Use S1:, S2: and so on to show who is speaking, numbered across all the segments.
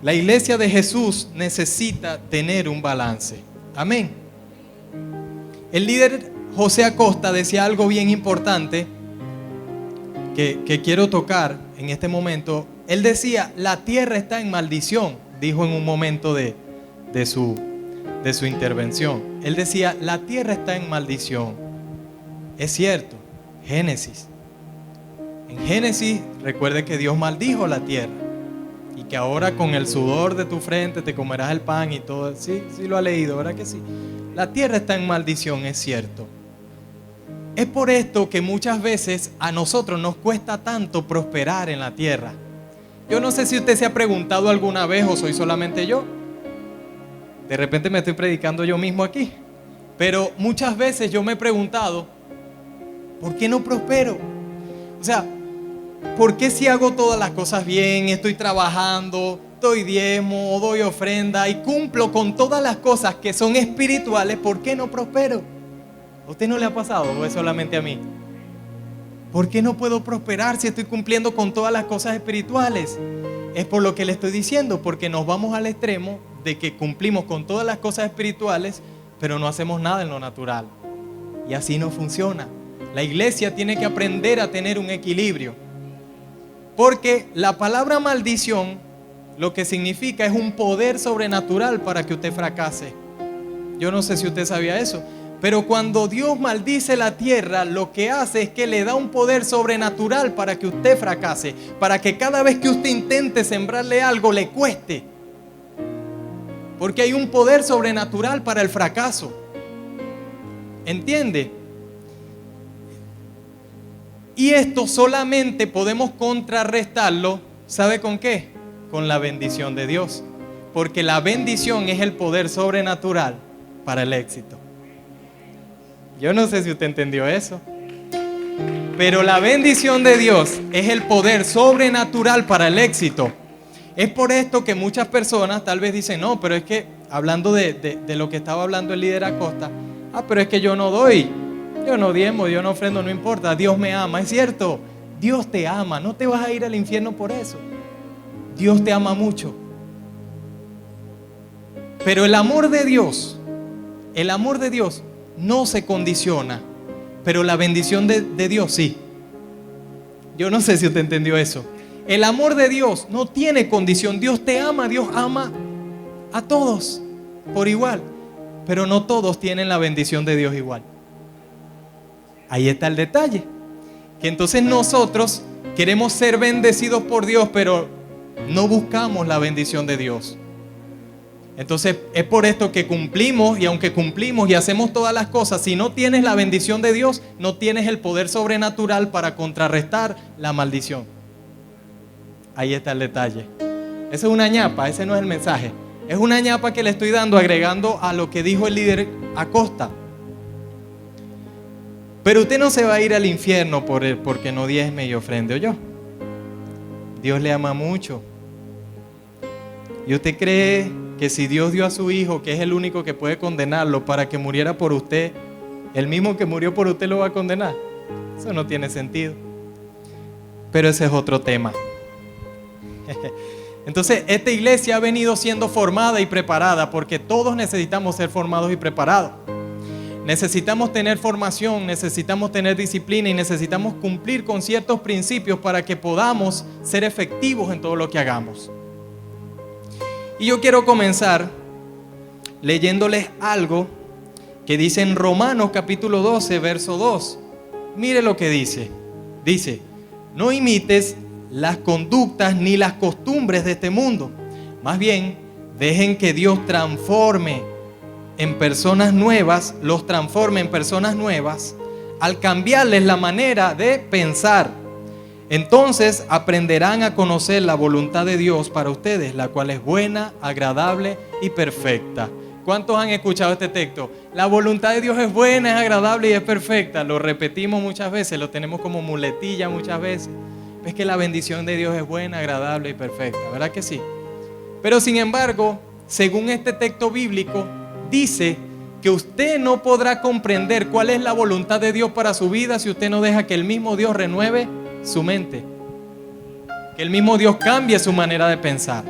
S1: La iglesia de Jesús necesita tener un balance. Amén. El líder José Acosta decía algo bien importante que quiero tocar en este momento. Él decía, la tierra está en maldición, dijo en un momento de su intervención. Él decía, la tierra está en maldición. Es cierto, Génesis. En Génesis, recuerde que Dios maldijo la tierra y que ahora con el sudor de tu frente te comerás el pan y todo. Sí lo ha leído, ¿verdad que sí? La tierra está en maldición, es cierto. Es por esto que muchas veces a nosotros nos cuesta tanto prosperar en la tierra. Yo no sé si usted se ha preguntado alguna vez o soy solamente yo. De repente me estoy predicando yo mismo aquí. Pero muchas veces yo me he preguntado, ¿por qué no prospero? O sea, ¿por qué si hago todas las cosas bien, estoy trabajando, doy diezmo, doy ofrenda y cumplo con todas las cosas que son espirituales, ¿por qué no prospero? ¿A usted no le ha pasado o es solamente a mí? ¿Por qué no puedo prosperar si estoy cumpliendo con todas las cosas espirituales? Es por lo que le estoy diciendo, porque nos vamos al extremo de que cumplimos con todas las cosas espirituales, pero no hacemos nada en lo natural. Y así no funciona. La iglesia tiene que aprender a tener un equilibrio. Porque la palabra maldición lo que significa es un poder sobrenatural para que usted fracase. Yo no sé si usted sabía eso. Pero cuando Dios maldice la tierra, lo que hace es que le da un poder sobrenatural para que usted fracase, para que cada vez que usted intente sembrarle algo le cueste. Porque hay un poder sobrenatural para el fracaso. ¿Entiende? Y esto solamente podemos contrarrestarlo, ¿sabe con qué? Con la bendición de Dios. Porque la bendición es el poder sobrenatural para el éxito. Yo no sé si usted entendió eso. Pero la bendición de Dios es el poder sobrenatural para el éxito. Es por esto que muchas personas tal vez dicen, no, pero es que, hablando de lo que estaba hablando el líder Acosta, pero es que yo no doy, yo no diezmo, yo no ofrendo, no importa, Dios me ama. Es cierto, Dios te ama, no te vas a ir al infierno por eso. Dios te ama mucho. Pero el amor de Dios no se condiciona, pero la bendición de Dios sí. Yo no sé si usted entendió eso. El amor de Dios no tiene condición. Dios te ama, Dios ama a todos por igual, pero no todos tienen la bendición de Dios igual. Ahí está el detalle, que entonces nosotros queremos ser bendecidos por Dios, pero no buscamos la bendición de Dios. Entonces es por esto que cumplimos, y aunque cumplimos y hacemos todas las cosas, si no tienes la bendición de Dios, no tienes el poder sobrenatural para contrarrestar la maldición. Ahí está el detalle. Esa es una ñapa, ese no es el mensaje. Es una ñapa que le estoy dando, agregando a lo que dijo el líder Acosta. Pero usted no se va a ir al infierno porque no diezme y ofrende, ¿oyó? Dios le ama mucho. ¿Y usted cree que si Dios dio a su hijo, que es el único que puede condenarlo, para que muriera por usted, el mismo que murió por usted lo va a condenar? Eso no tiene sentido. Pero ese es otro tema. Entonces, esta iglesia ha venido siendo formada y preparada, porque todos necesitamos ser formados y preparados. Necesitamos tener formación, necesitamos tener disciplina y necesitamos cumplir con ciertos principios para que podamos ser efectivos en todo lo que hagamos. Y yo quiero comenzar leyéndoles algo que dice en Romanos capítulo 12, verso 2. Mire lo que dice. Dice, no imites las conductas ni las costumbres de este mundo. Más bien, dejen que Dios los transforme en personas nuevas al cambiarles la manera de pensar. Entonces aprenderán a conocer la voluntad de Dios para ustedes, la cual es buena, agradable y perfecta. ¿Cuántos han escuchado este texto? La voluntad de Dios es buena, es agradable y es perfecta. Lo repetimos muchas veces, lo tenemos como muletilla muchas veces. Es que la bendición de Dios es buena, agradable y perfecta, ¿verdad que sí? Pero sin embargo, según este texto bíblico, dice que usted no podrá comprender cuál es la voluntad de Dios para su vida si usted no deja que el mismo Dios renueve su mente, que el mismo Dios cambie su manera de pensar.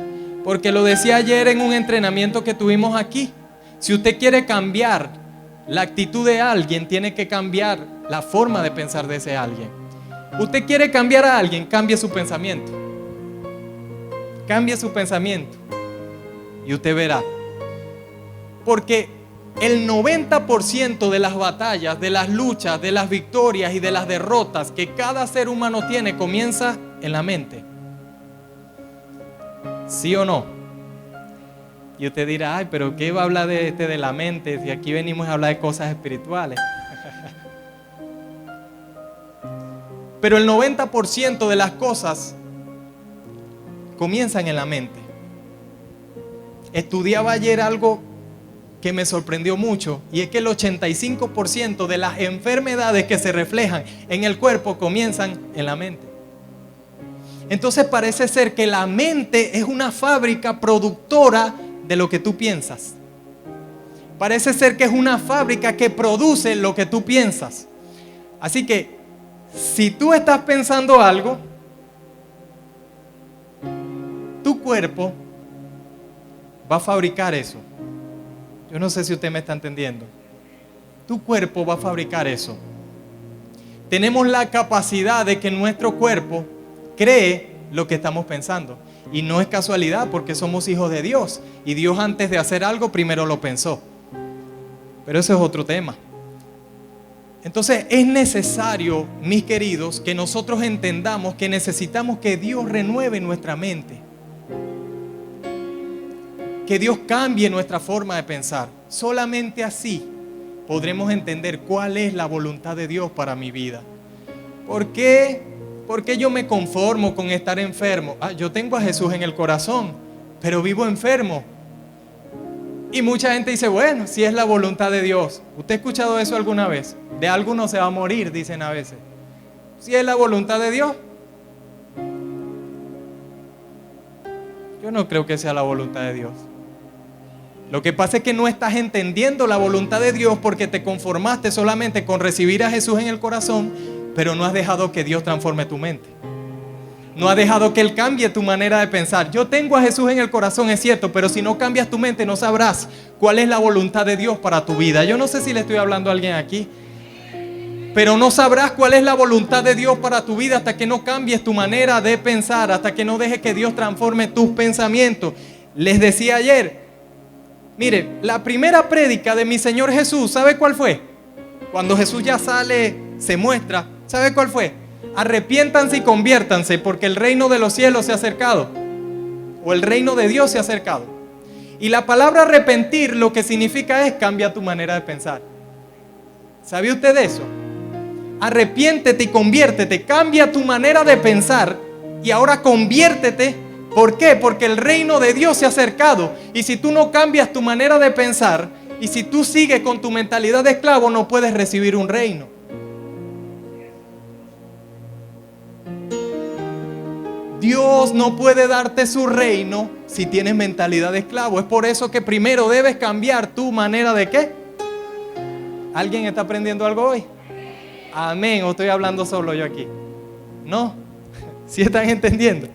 S1: Porque lo decía ayer en un entrenamiento que tuvimos aquí. Si usted quiere cambiar la actitud de alguien, tiene que cambiar la forma de pensar de ese alguien. Usted quiere cambiar a alguien, cambie su pensamiento. Cambie su pensamiento. Y usted verá. Porque el 90% de las batallas, de las luchas, de las victorias y de las derrotas que cada ser humano tiene comienza en la mente. ¿Sí o no? Y usted dirá, ay, pero ¿qué va a hablar de la mente si aquí venimos a hablar de cosas espirituales? Pero el 90% de las cosas comienzan en la mente. Estudiaba ayer algo que me sorprendió mucho, y es que el 85% de las enfermedades que se reflejan en el cuerpo comienzan en la mente. Entonces parece ser que la mente es una fábrica productora de lo que tú piensas. Parece ser que es una fábrica que produce lo que tú piensas. Así que si tú estás pensando algo, tu cuerpo va a fabricar eso. Yo no sé si usted me está entendiendo. Tu cuerpo va a fabricar eso. Tenemos la capacidad de que nuestro cuerpo cree lo que estamos pensando. Y no es casualidad, porque somos hijos de Dios. Y Dios, antes de hacer algo, primero lo pensó. Pero ese es otro tema. Entonces es necesario, mis queridos, que nosotros entendamos que necesitamos que Dios renueve nuestra mente. Que Dios cambie nuestra forma de pensar. Solamente así podremos entender cuál es la voluntad de Dios para mi vida. ¿Por qué yo me conformo con estar enfermo? Yo tengo a Jesús en el corazón, pero vivo enfermo. Y mucha gente dice, bueno, si es la voluntad de Dios. ¿Usted ha escuchado eso alguna vez? De algo no se va a morir, dicen a veces. Si es la voluntad de Dios. Yo no creo que sea la voluntad de Dios. Lo que pasa es que no estás entendiendo la voluntad de Dios porque te conformaste solamente con recibir a Jesús en el corazón, pero no has dejado que Dios transforme tu mente. No has dejado que Él cambie tu manera de pensar. Yo tengo a Jesús en el corazón, es cierto, pero si no cambias tu mente no sabrás cuál es la voluntad de Dios para tu vida. Yo no sé si le estoy hablando a alguien aquí, pero no sabrás cuál es la voluntad de Dios para tu vida hasta que no cambies tu manera de pensar, hasta que no dejes que Dios transforme tus pensamientos. Les decía ayer, mire, la primera prédica de mi Señor Jesús, ¿sabe cuál fue? Cuando Jesús ya sale, se muestra, ¿sabe cuál fue? Arrepiéntanse y conviértanse porque el reino de los cielos se ha acercado, o el reino de Dios se ha acercado. Y la palabra arrepentir lo que significa es cambia tu manera de pensar. ¿Sabe usted eso? Arrepiéntete y conviértete, cambia tu manera de pensar y ahora conviértete. ¿Por qué? Porque el reino de Dios se ha acercado. Y si tú no cambias tu manera de pensar, y si tú sigues con tu mentalidad de esclavo, no puedes recibir un reino. Dios no puede darte su reino si tienes mentalidad de esclavo. Es por eso que primero debes cambiar tu manera de ¿qué? ¿Alguien está aprendiendo algo hoy? Amén. ¿O estoy hablando solo yo aquí? No. ¿Sí están entendiendo?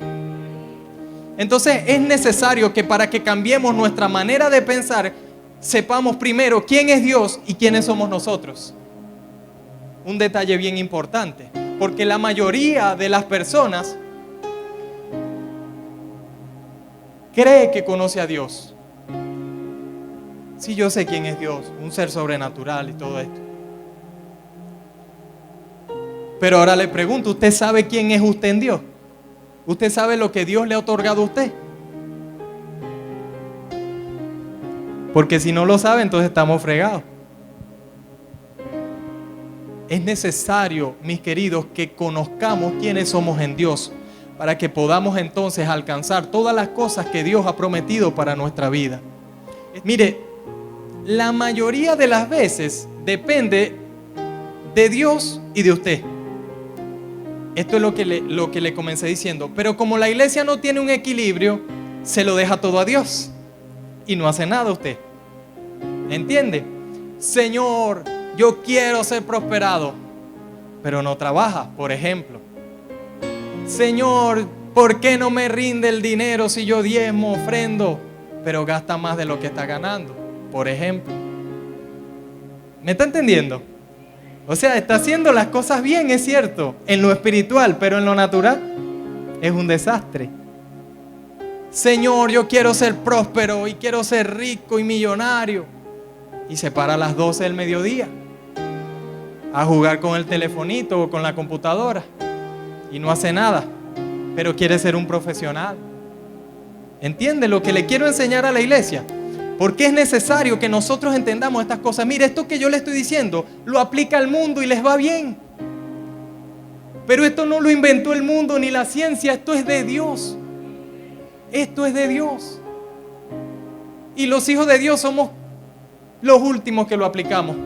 S1: Entonces es necesario que para que cambiemos nuestra manera de pensar, sepamos primero quién es Dios y quiénes somos nosotros. Un detalle bien importante, porque la mayoría de las personas cree que conoce a Dios. Sí, yo sé quién es Dios, un ser sobrenatural y todo esto. Pero ahora le pregunto, ¿usted sabe quién es usted en Dios? ¿Usted sabe lo que Dios le ha otorgado a usted? Porque si no lo sabe, entonces estamos fregados. Es necesario, mis queridos, que conozcamos quiénes somos en Dios, para que podamos entonces alcanzar todas las cosas que Dios ha prometido para nuestra vida. Mire, la mayoría de las veces depende de Dios y de usted. Esto es lo que le comencé diciendo. Pero como la iglesia no tiene un equilibrio, se lo deja todo a Dios y no hace nada usted. ¿Entiende? Señor, yo quiero ser prosperado, pero no trabaja, por ejemplo. Señor, ¿Por qué no me rinde el dinero si yo diezmo, ofrendo? Pero gasta más de lo que está ganando, por ejemplo. ¿Me está entendiendo? O sea, está haciendo las cosas bien, es cierto, en lo espiritual, pero en lo natural es un desastre. Señor, yo quiero ser próspero y quiero ser rico y millonario. Y se para a las 12 del mediodía a jugar con el telefonito o con la computadora y no hace nada, pero quiere ser un profesional. ¿Entiende lo que le quiero enseñar a la iglesia? Porque es necesario que nosotros entendamos estas cosas. Mire, esto que yo le estoy diciendo lo aplica al mundo y les va bien. Pero esto no lo inventó el mundo ni la ciencia, esto es de Dios. Esto es de Dios. Y los hijos de Dios somos los últimos que lo aplicamos.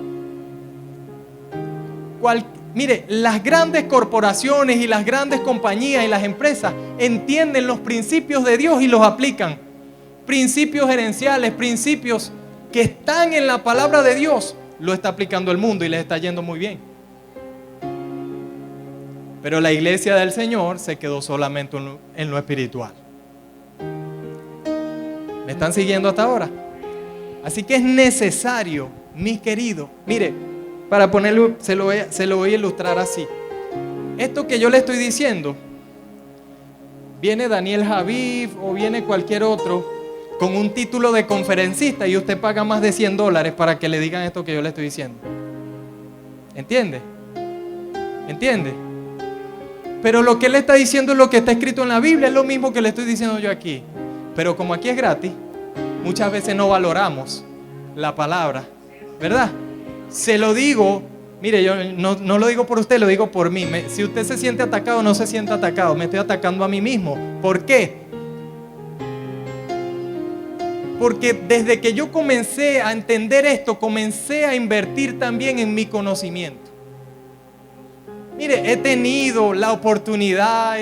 S1: Mire, las grandes corporaciones y las grandes compañías y las empresas entienden los principios de Dios y los aplican. Principios gerenciales, principios que están en la palabra de Dios, lo está aplicando el mundo y les está yendo muy bien. Pero la iglesia del Señor se quedó solamente en lo espiritual. ¿Me están siguiendo hasta ahora? Así que es necesario, mis queridos, mire, para ponerlo, se lo voy a ilustrar así. Esto que yo le estoy diciendo, viene Daniel Javid o viene cualquier otro con un título de conferencista y usted paga más de $100 para que le digan esto que yo le estoy diciendo. ¿Entiende? ¿Entiende? Pero lo que él está diciendo es lo que está escrito en la Biblia, es lo mismo que le estoy diciendo yo aquí. Pero como aquí es gratis, muchas veces no valoramos la palabra, ¿verdad? Se lo digo, mire, yo no lo digo por usted, lo digo por mí. Si usted se siente atacado, no se siente atacado, me estoy atacando a mí mismo. ¿Por qué? Porque desde que yo comencé a entender esto, comencé a invertir también en mi conocimiento. Mire, he tenido la oportunidad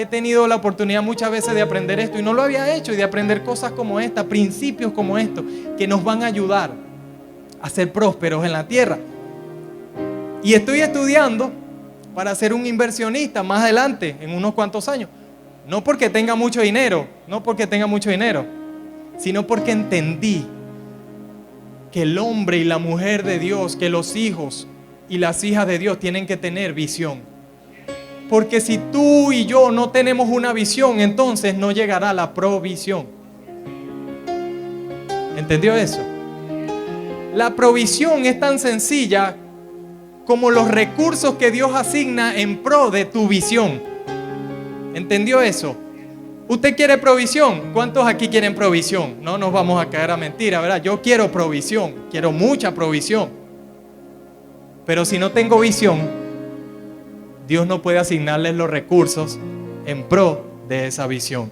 S1: muchas veces de aprender esto y no lo había hecho, y de aprender cosas como esta, principios como estos, que nos van a ayudar a ser prósperos en la tierra. Y estoy estudiando para ser un inversionista más adelante, en unos cuantos años. No porque tenga mucho dinero, sino porque entendí que el hombre y la mujer de Dios, que los hijos y las hijas de Dios tienen que tener visión. Porque si tú y yo no tenemos una visión, entonces no llegará la provisión. ¿Entendió eso? La provisión es tan sencilla como los recursos que Dios asigna en pro de tu visión. ¿Entendió eso? ¿Usted quiere provisión? ¿Cuántos aquí quieren provisión? No nos vamos a caer a mentira, ¿verdad? Yo quiero provisión, quiero mucha provisión. Pero si no tengo visión, Dios no puede asignarles los recursos en pro de esa visión.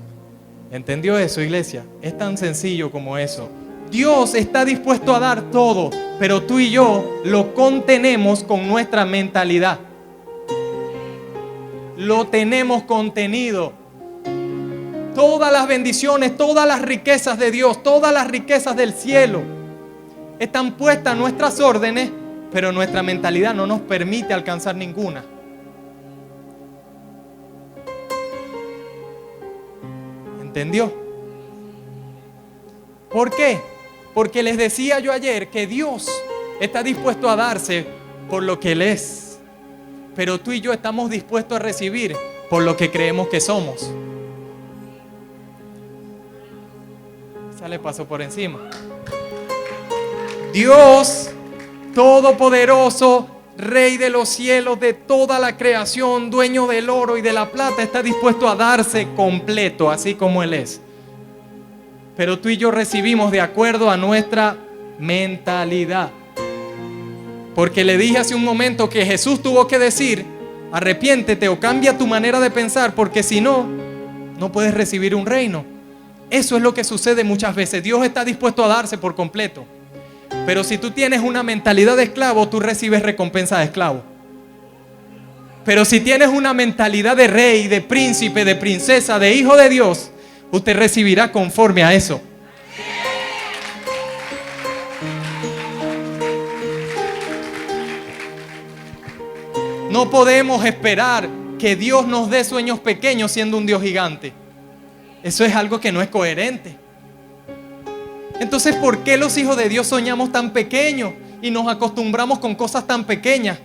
S1: ¿Entendió eso, iglesia? Es tan sencillo como eso. Dios está dispuesto a dar todo, pero tú y yo lo contenemos con nuestra mentalidad. Lo tenemos contenido. Todas las bendiciones, todas las riquezas de Dios, todas las riquezas del cielo están puestas a nuestras órdenes, pero nuestra mentalidad no nos permite alcanzar ninguna. ¿Entendió? ¿Por qué? Porque les decía yo ayer que Dios está dispuesto a darse por lo que Él es, pero tú y yo estamos dispuestos a recibir por lo que creemos que somos. Esa le pasó por encima. Dios Todopoderoso, Rey de los cielos, de toda la creación, dueño del oro y de la plata, está dispuesto a darse completo, así como Él es. Pero tú y yo recibimos de acuerdo a nuestra mentalidad. Porque le dije hace un momento que Jesús tuvo que decir: arrepiéntete o cambia tu manera de pensar, porque si no, no puedes recibir un reino. Eso es lo que sucede muchas veces. Dios está dispuesto a darse por completo, pero si tú tienes una mentalidad de esclavo, tú recibes recompensa de esclavo. Pero si tienes una mentalidad de rey, de príncipe, de princesa, de hijo de Dios, usted recibirá conforme a eso. No podemos esperar que Dios nos dé sueños pequeños siendo un Dios gigante. Eso es algo que no es coherente. Entonces, ¿por qué los hijos de Dios soñamos tan pequeños y nos acostumbramos con cosas tan pequeñas?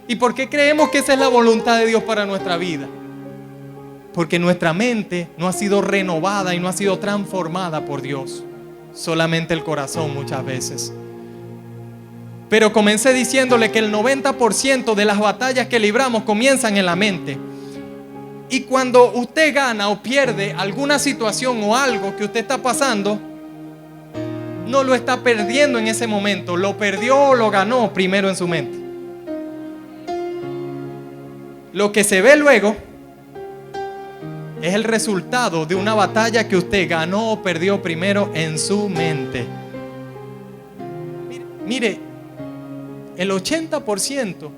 S1: ¿Y por qué creemos que esa es la voluntad de Dios para nuestra vida? Porque nuestra mente no ha sido renovada y no ha sido transformada por Dios. Solamente el corazón muchas veces. Pero comencé diciéndole que el 90% de las batallas que libramos comienzan en la mente. Y cuando usted gana o pierde alguna situación o algo que usted está pasando, no lo está perdiendo en ese momento, lo perdió o lo ganó primero en su mente. Lo que se ve luego es el resultado de una batalla que usted ganó o perdió primero en su mente. Mire, el 80%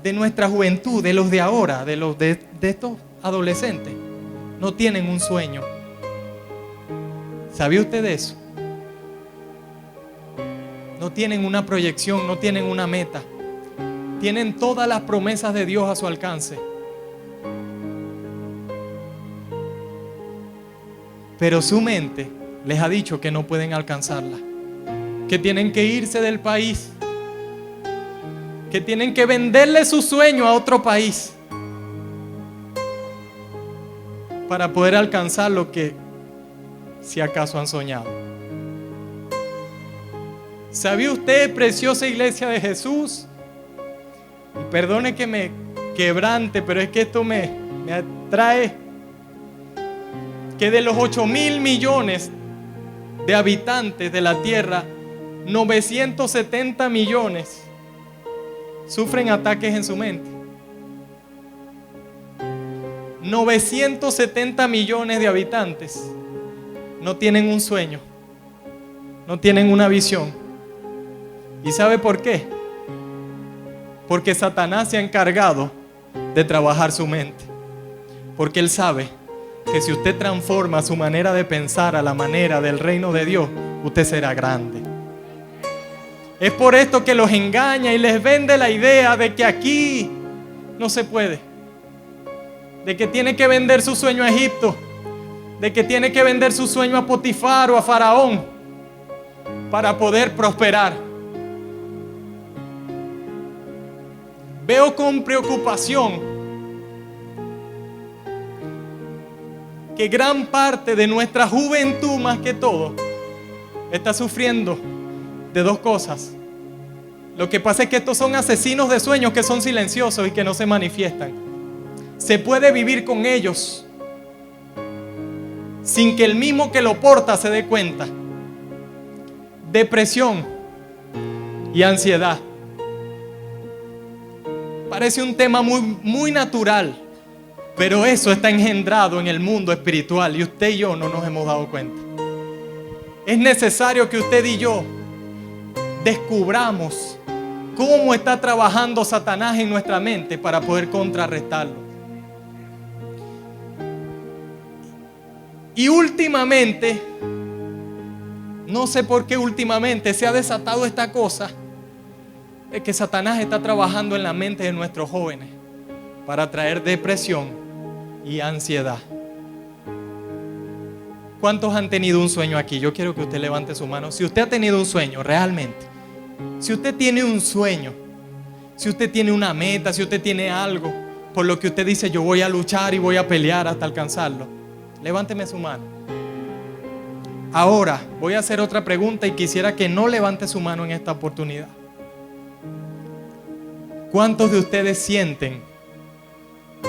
S1: de nuestra juventud, de los de ahora, de estos adolescentes, no tienen un sueño. ¿Sabía usted de eso? No tienen una proyección, no tienen una meta. Tienen todas las promesas de Dios a su alcance. Pero su mente les ha dicho que no pueden alcanzarla, que tienen que irse del país, que tienen que venderle su sueño a otro país para poder alcanzar lo que si acaso han soñado. ¿Sabía usted, preciosa iglesia de Jesús? Y perdone que me quebrante, pero es que esto me atrae. Que de los 8.000 millones de habitantes de la tierra, 970 millones sufren ataques en su mente. 970 millones de habitantes no tienen un sueño, no tienen una visión. ¿Y sabe por qué? Porque Satanás se ha encargado de trabajar su mente. Porque él sabe que si usted transforma su manera de pensar a la manera del reino de Dios, usted será grande. Es por esto que los engaña y les vende la idea de que aquí no se puede. De que tiene que vender su sueño a Egipto. De que tiene que vender su sueño a Potifar o a Faraón para poder prosperar. Veo con preocupación que gran parte de nuestra juventud, más que todo, está sufriendo de dos cosas. Lo que pasa es que estos son asesinos de sueños que son silenciosos y que no se manifiestan. Se puede vivir con ellos sin que el mismo que lo porta se dé cuenta. Depresión y ansiedad. Parece un tema muy natural, pero eso está engendrado en el mundo espiritual y usted y yo no nos hemos dado cuenta. Es necesario que usted y yo descubramos cómo está trabajando Satanás en nuestra mente para poder contrarrestarlo. Y últimamente, no sé por qué últimamente se ha desatado esta cosa de que Satanás está trabajando en la mente de nuestros jóvenes para traer depresión y ansiedad. ¿Cuántos han tenido un sueño aquí? Yo quiero que usted levante su mano. Si usted ha tenido un sueño realmente, si usted tiene un sueño, si usted tiene una meta, si usted tiene algo por lo que usted dice yo voy a luchar y voy a pelear hasta alcanzarlo, levánteme su mano. Ahora voy a hacer otra pregunta y quisiera que no levante su mano en esta oportunidad. ¿Cuántos de ustedes sienten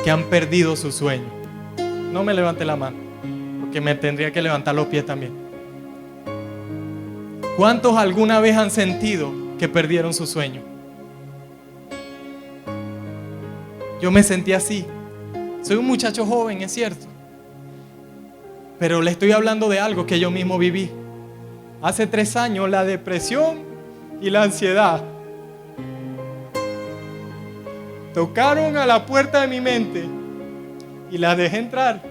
S1: que han perdido su sueño? No me levante la mano, porque me tendría que levantar los pies también. ¿Cuántos alguna vez han sentido que perdieron su sueño? Yo me sentí así. Soy un muchacho joven, es cierto, pero le estoy hablando de algo que yo mismo viví. Hace 3 años la depresión y la ansiedad tocaron a la puerta de mi mente y la dejé entrar.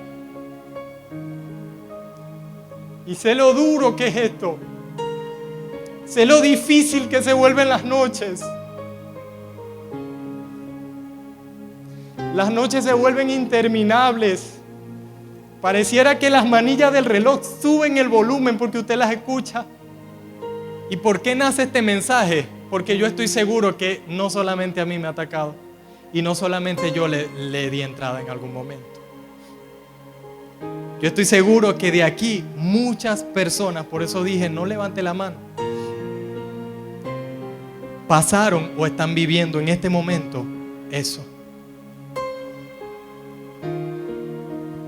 S1: Y sé lo duro que es esto. Sé lo difícil que se vuelven las noches. Las noches se vuelven interminables. Pareciera que las manillas del reloj suben el volumen porque usted las escucha. ¿Y por qué nace este mensaje? Porque yo estoy seguro que no solamente a mí me ha atacado y no solamente yo le di entrada en algún momento. Yo estoy seguro que de aquí muchas personas, por eso dije, no levante la mano, pasaron o están viviendo en este momento eso.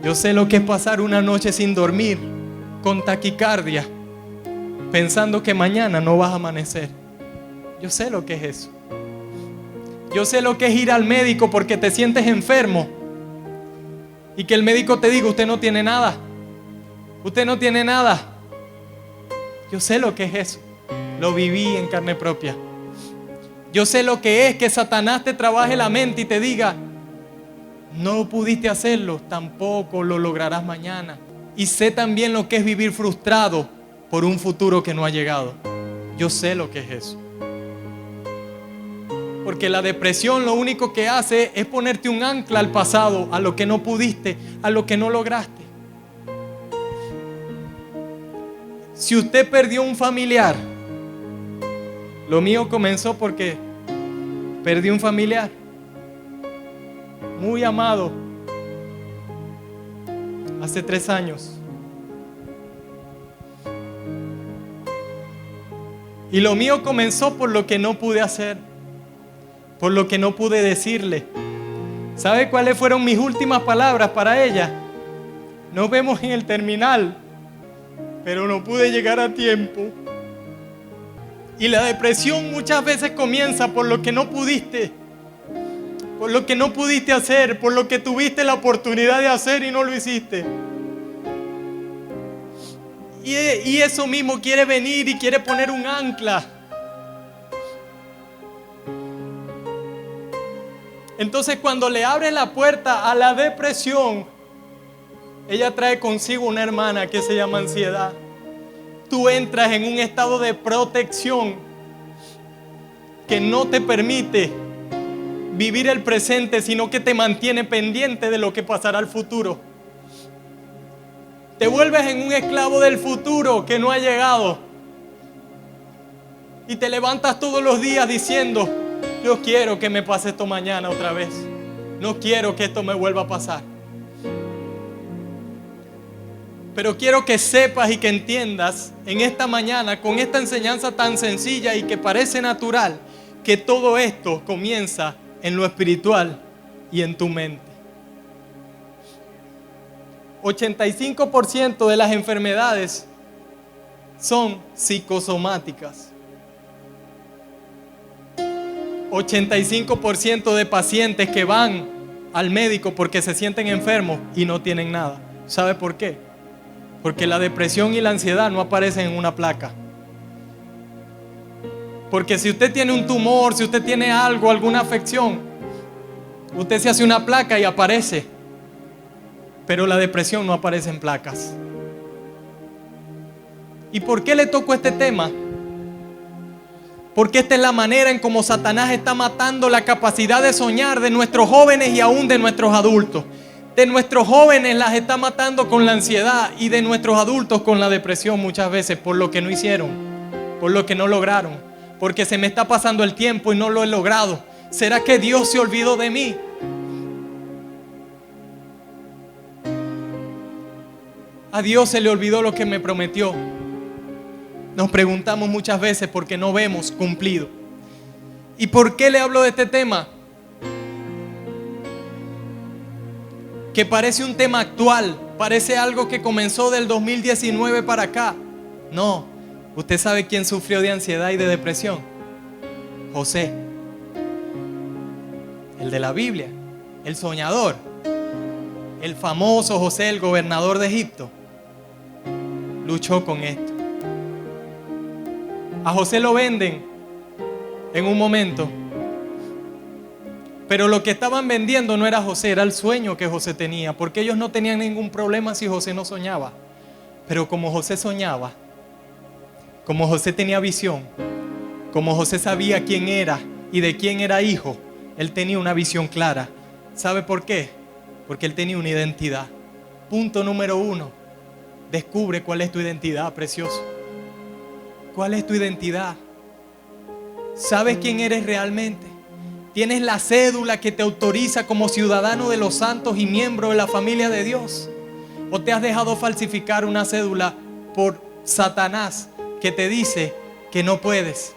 S1: Yo sé lo que es pasar una noche sin dormir, con taquicardia, pensando que mañana no vas a amanecer. Yo sé lo que es eso. Yo sé lo que es ir al médico porque te sientes enfermo y que el médico te diga, usted no tiene nada. Usted no tiene nada. Yo sé lo que es eso. Lo viví en carne propia. Yo sé lo que es que Satanás te trabaje la mente y te diga, no pudiste hacerlo, tampoco lo lograrás mañana. Y sé también lo que es vivir frustrado por un futuro que no ha llegado. Yo sé lo que es eso. Porque la depresión lo único que hace es ponerte un ancla al pasado, a lo que no pudiste, a lo que no lograste. Si usted perdió un familiar, lo mío comenzó porque perdí un familiar muy amado hace 3 años. Y lo mío comenzó por lo que no pude hacer, por lo que no pude decirle. ¿Sabe cuáles fueron mis últimas palabras para ella? Nos vemos en el terminal, pero no pude llegar a tiempo. Y la depresión muchas veces comienza por lo que no pudiste, por lo que no pudiste hacer, por lo que tuviste la oportunidad de hacer y no lo hiciste. Y eso mismo quiere venir y quiere poner un ancla. Entonces cuando le abres la puerta a la depresión, ella trae consigo una hermana que se llama ansiedad. Tú entras en un estado de protección que no te permite vivir el presente, sino que te mantiene pendiente de lo que pasará al futuro. Te vuelves en un esclavo del futuro que no ha llegado. Y te levantas todos los días diciendo, yo quiero que me pase esto mañana otra vez. No quiero que esto me vuelva a pasar. Pero quiero que sepas y que entiendas en esta mañana, con esta enseñanza tan sencilla y que parece natural, que todo esto comienza en lo espiritual y en tu mente. 85% de las enfermedades son psicosomáticas. 85% de pacientes que van al médico porque se sienten enfermos y no tienen nada. ¿Sabe por qué? Porque la depresión y la ansiedad no aparecen en una placa. Porque si usted tiene un tumor, si usted tiene algo, alguna afección, usted se hace una placa y aparece. Pero la depresión no aparece en placas. ¿Y por qué le tocó este tema? Porque esta es la manera en cómo Satanás está matando la capacidad de soñar de nuestros jóvenes y aún de nuestros adultos. De nuestros jóvenes las está matando con la ansiedad y de nuestros adultos con la depresión muchas veces por lo que no hicieron, por lo que no lograron, porque se me está pasando el tiempo y no lo he logrado. ¿Será que Dios se olvidó de mí? A Dios se le olvidó lo que me prometió. Nos preguntamos muchas veces por qué no vemos cumplido. ¿Y por qué le hablo de este tema? Que parece un tema actual, parece algo que comenzó del 2019 para acá. No, ¿usted sabe quién sufrió de ansiedad y de depresión? José, el de la Biblia, el soñador, el famoso José, el gobernador de Egipto, luchó con esto. A José lo venden en un momento. Pero lo que estaban vendiendo no era José, era el sueño que José tenía, porque ellos no tenían ningún problema si José no soñaba. Pero como José soñaba, como José tenía visión, como José sabía quién era y de quién era hijo, él tenía una visión clara. ¿Sabe por qué? Porque él tenía una identidad. Punto número 1. Descubre cuál es tu identidad, precioso. ¿Cuál es tu identidad? ¿Sabes quién eres realmente? ¿Tienes la cédula que te autoriza como ciudadano de los santos y miembro de la familia de Dios? ¿O te has dejado falsificar una cédula por Satanás que te dice que no puedes,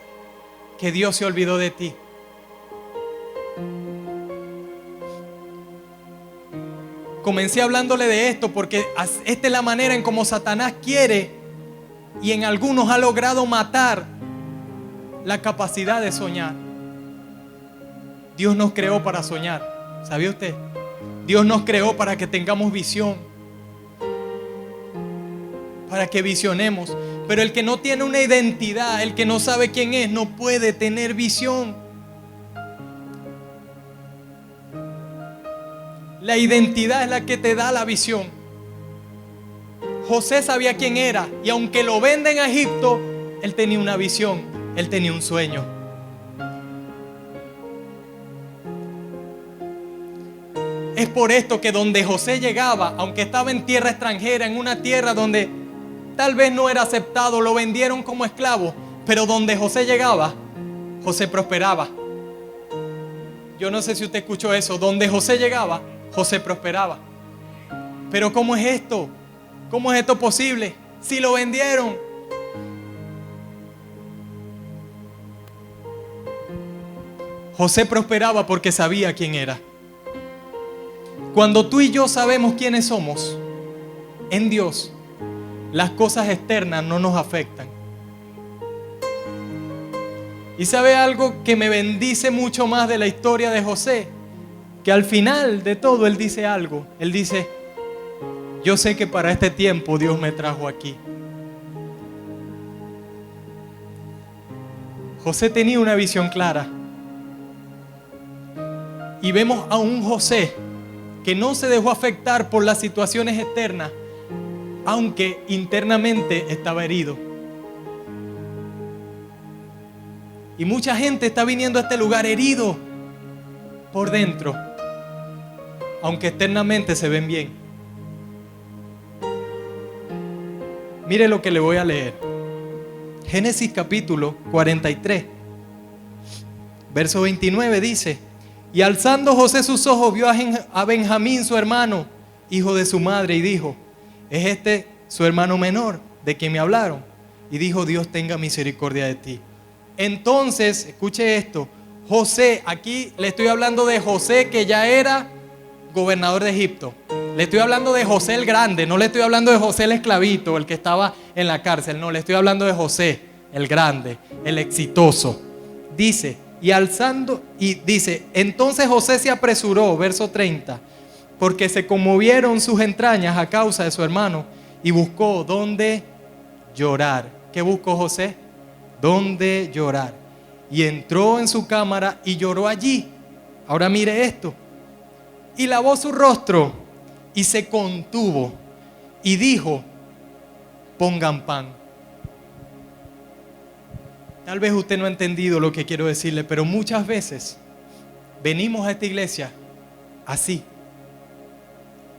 S1: que Dios se olvidó de ti? Comencé hablándole de esto porque esta es la manera en cómo Satanás quiere y en algunos ha logrado matar la capacidad de soñar. Dios nos creó para soñar, ¿sabía usted? Dios nos creó para que tengamos visión, para que visionemos. Pero el que no tiene una identidad, el que no sabe quién es, no puede tener visión. La identidad es la que te da la visión. José sabía quién era y aunque lo venden a Egipto, él tenía una visión, él tenía un sueño. Es por esto que donde José llegaba, aunque estaba en tierra extranjera, en una tierra donde tal vez no era aceptado, lo vendieron como esclavo, pero donde José llegaba, José prosperaba. Yo no sé si usted escuchó eso, donde José llegaba, José prosperaba. Pero ¿cómo es esto? ¿Cómo es esto posible? Si lo vendieron. José prosperaba porque sabía quién era. Cuando tú y yo sabemos quiénes somos en Dios, las cosas externas no nos afectan. Y sabe algo que me bendice mucho más de la historia de José, que al final de todo él dice algo. Él dice: yo sé que para este tiempo Dios me trajo aquí. José tenía una visión clara. Y vemos a un José que no se dejó afectar por las situaciones externas, aunque internamente estaba herido. Y mucha gente está viniendo a este lugar herido por dentro, aunque externamente se ven bien. Mire lo que le voy a leer. Génesis capítulo 43, verso 29 dice: y alzando José sus ojos, vio a Benjamín su hermano, hijo de su madre, y dijo: ¿es este su hermano menor de quien me hablaron? Y dijo: Dios tenga misericordia de ti. Entonces, escuche esto, José, aquí le estoy hablando de José que ya era gobernador de Egipto. Le estoy hablando de José el grande, no le estoy hablando de José el esclavito, el que estaba en la cárcel, no, le estoy hablando de José el grande, el exitoso. Dice, entonces José se apresuró, verso 30, porque se conmovieron sus entrañas a causa de su hermano, y buscó dónde llorar. ¿Qué buscó José? Dónde llorar. Y entró en su cámara y lloró allí. Ahora mire esto. Y lavó su rostro y se contuvo y dijo: pongan pan. Tal vez usted no ha entendido lo que quiero decirle, pero muchas veces venimos a esta iglesia así.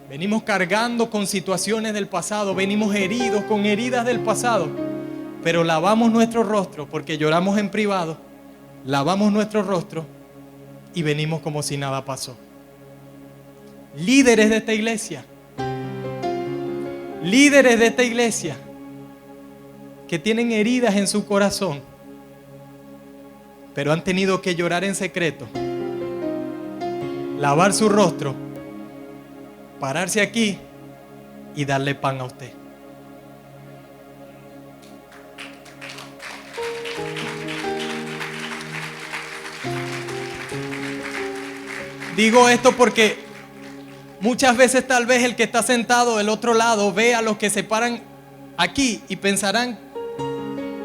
S1: Venimos cargando con situaciones del pasado, venimos heridos con heridas del pasado, pero lavamos nuestro rostro porque lloramos en privado, lavamos nuestro rostro y venimos como si nada pasó. Líderes de esta iglesia que tienen heridas en su corazón, pero han tenido que llorar en secreto, lavar su rostro, pararse aquí y darle pan a usted. Digo esto porque muchas veces tal vez el que está sentado del otro lado ve a los que se paran aquí y pensarán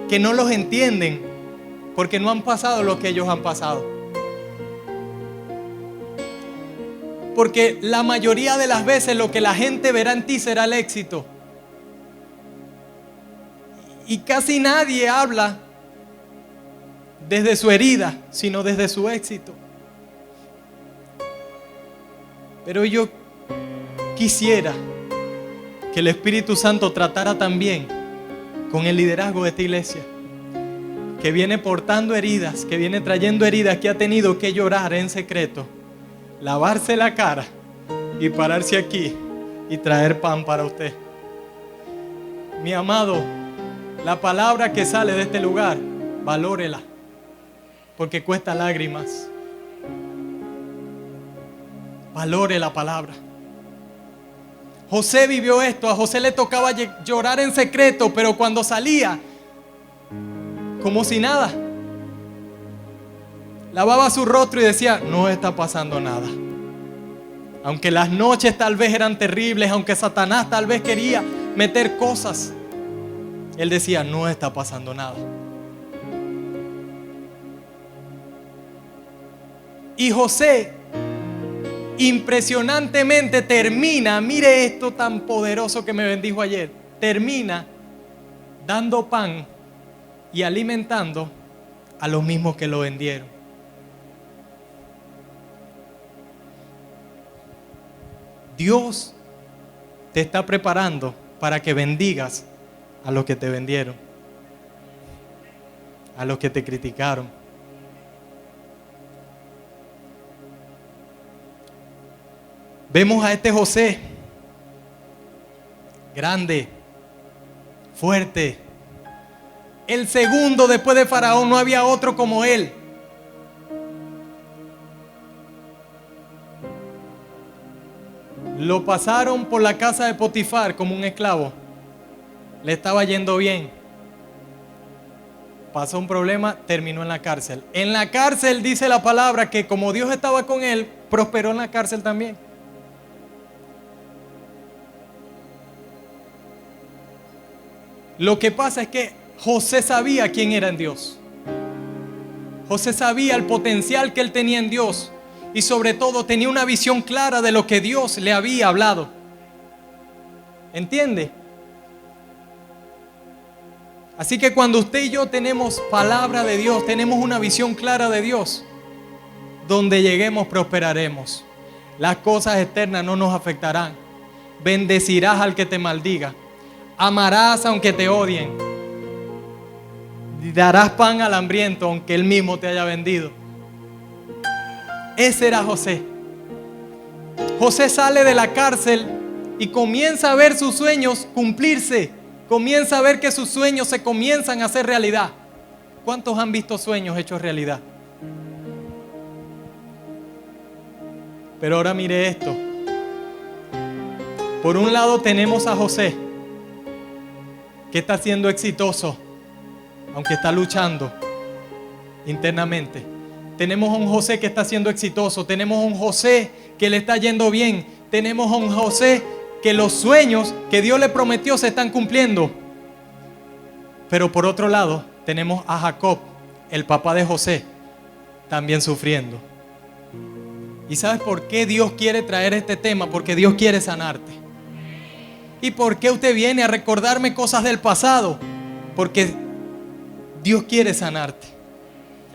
S1: que no los entienden porque no han pasado lo que ellos han pasado. Porque la mayoría de las veces lo que la gente verá en ti será el éxito. Y casi nadie habla desde su herida, sino desde su éxito. Pero yo quisiera que el Espíritu Santo tratara también con el liderazgo de esta iglesia, que viene portando heridas, que viene trayendo heridas, que ha tenido que llorar en secreto, lavarse la cara y pararse aquí y traer pan para usted. Mi amado, la palabra que sale de este lugar, valórela, porque cuesta lágrimas. Valore la palabra. José vivió esto. A José le tocaba llorar en secreto, pero cuando salía, como si nada, lavaba su rostro y decía: no está pasando nada. Aunque las noches tal vez eran terribles, aunque Satanás tal vez quería meter cosas, él decía: no está pasando nada. Y José impresionantemente termina, mire esto tan poderoso que me bendijo ayer, termina dando pan y alimentando a los mismos que lo vendieron. Dios te está preparando para que bendigas a los que te vendieron, a los que te criticaron. Vemos a este José, grande, fuerte, el segundo después de Faraón, no había otro como él. Lo pasaron por la casa de Potifar como un esclavo. Le estaba yendo bien. Pasó un problema, terminó en la cárcel. En la cárcel dice la palabra que como Dios estaba con él, prosperó en la cárcel también. Lo que pasa es que José sabía quién era en Dios. José sabía el potencial que él tenía en Dios. Y sobre todo tenía una visión clara de lo que Dios le había hablado. ¿Entiende? Así que cuando usted y yo tenemos palabra de Dios, tenemos una visión clara de Dios, donde lleguemos prosperaremos. Las cosas externas no nos afectarán. Bendecirás al que te maldiga. Amarás aunque te odien. Darás pan al hambriento aunque él mismo te haya vendido. Ese era José. José sale de la cárcel y comienza a ver sus sueños cumplirse. Comienza a ver que sus sueños se comienzan a hacer realidad. ¿Cuántos han visto sueños hechos realidad? Pero ahora mire esto. Por un lado tenemos a José, que está siendo exitoso, aunque está luchando internamente. Tenemos a un José que está siendo exitoso. Tenemos a un José que le está yendo bien. Tenemos a un José que los sueños que Dios le prometió se están cumpliendo. Pero por otro lado, tenemos a Jacob, el papá de José, también sufriendo. ¿Y sabes por qué Dios quiere traer este tema? Porque Dios quiere sanarte. ¿Y por qué usted viene a recordarme cosas del pasado? Porque Dios quiere sanarte.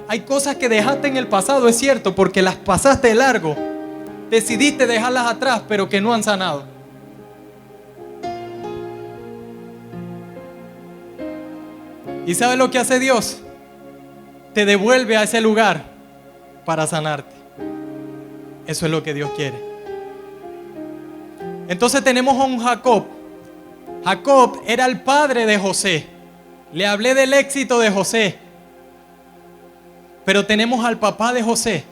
S1: Hay cosas que dejaste en el pasado, es cierto, porque las pasaste de largo. Decidiste dejarlas atrás, pero que no han sanado. ¿Y sabes lo que hace Dios? Te devuelve a ese lugar para sanarte. Eso es lo que Dios quiere. Entonces tenemos a un Jacob. Jacob era el padre de José. Le hablé del éxito de José. Pero tenemos al papá de José.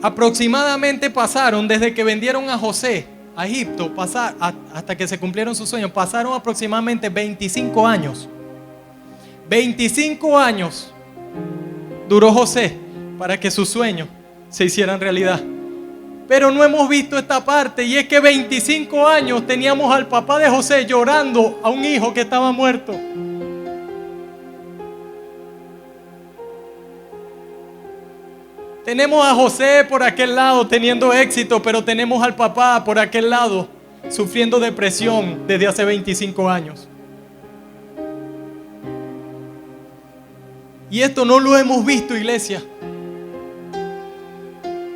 S1: Aproximadamente pasaron, desde que vendieron a José a Egipto, hasta que se cumplieron sus sueños, pasaron aproximadamente 25 años. 25 años duró José para que sus sueños se hicieran realidad. Pero no hemos visto esta parte, y es que 25 años teníamos al papá de José llorando a un hijo que estaba muerto. Tenemos a José por aquel lado teniendo éxito, pero tenemos al papá por aquel lado sufriendo depresión desde hace 25 años. Y esto no lo hemos visto, iglesia.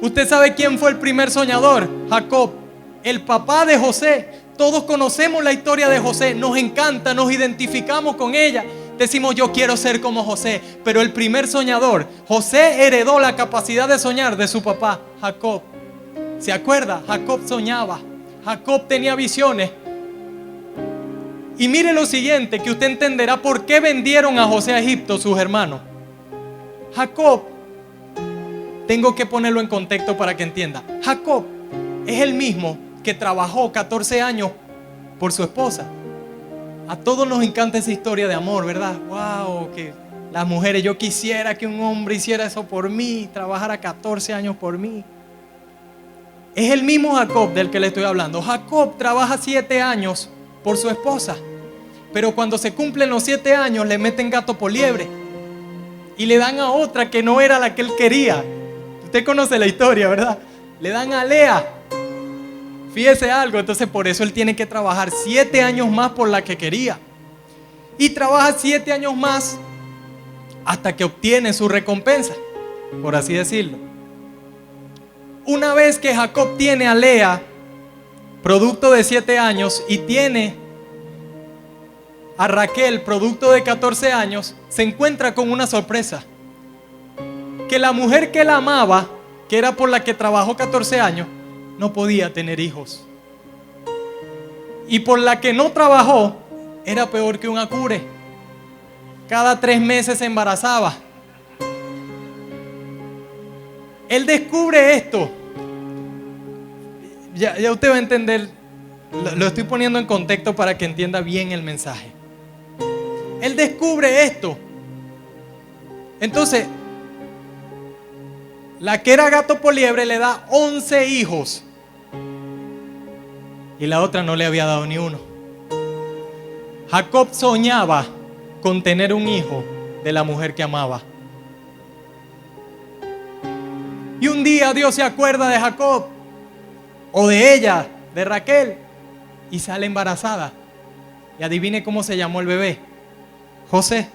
S1: ¿Usted sabe quién fue el primer soñador? Jacob, el papá de José, Todos conocemos la historia de José, nos encanta, nos identificamos con ella. Decimos, yo quiero ser como José. Pero el primer soñador, José heredó la capacidad de soñar de su papá, Jacob. ¿Se acuerda? Jacob soñaba. Jacob tenía visiones. Y mire lo siguiente, que usted entenderá por qué vendieron a José a Egipto sus hermanos. Jacob, tengo que ponerlo en contexto para que entienda. Jacob es el mismo que trabajó 14 años por su esposa. A todos nos encanta esa historia de amor, ¿verdad? Wow, que las mujeres, yo quisiera que un hombre hiciera eso por mí, trabajara 14 años por mí. Es el mismo Jacob del que le estoy hablando. Jacob trabaja 7 años por su esposa, pero cuando se cumplen los 7 años le meten gato por liebre y le dan a otra que no era la que él quería. Usted conoce la historia, ¿verdad? Le dan a Lea. Fíjese algo, entonces por eso él tiene que trabajar 7 años más por la que quería. Y trabaja 7 años más hasta que obtiene su recompensa, por así decirlo. Una vez que Jacob tiene a Lea, producto de 7 años, y tiene a Raquel, producto de 14 años, se encuentra con una sorpresa. Que la mujer que él amaba, que era por la que trabajó 14 años, no podía tener hijos. Y por la que no trabajó, era peor que un acure. Cada 3 meses se embarazaba. Él descubre esto. Ya usted va a entender. Lo estoy poniendo en contexto para que entienda bien el mensaje. Él descubre esto. Entonces, la que era gato por liebre le da 11 hijos. Y la otra no le había dado ni uno. Jacob soñaba con tener un hijo de la mujer que amaba. Y un día Dios se acuerda de Jacob, o de ella, de Raquel, y sale embarazada. Y adivine cómo se llamó el bebé. José.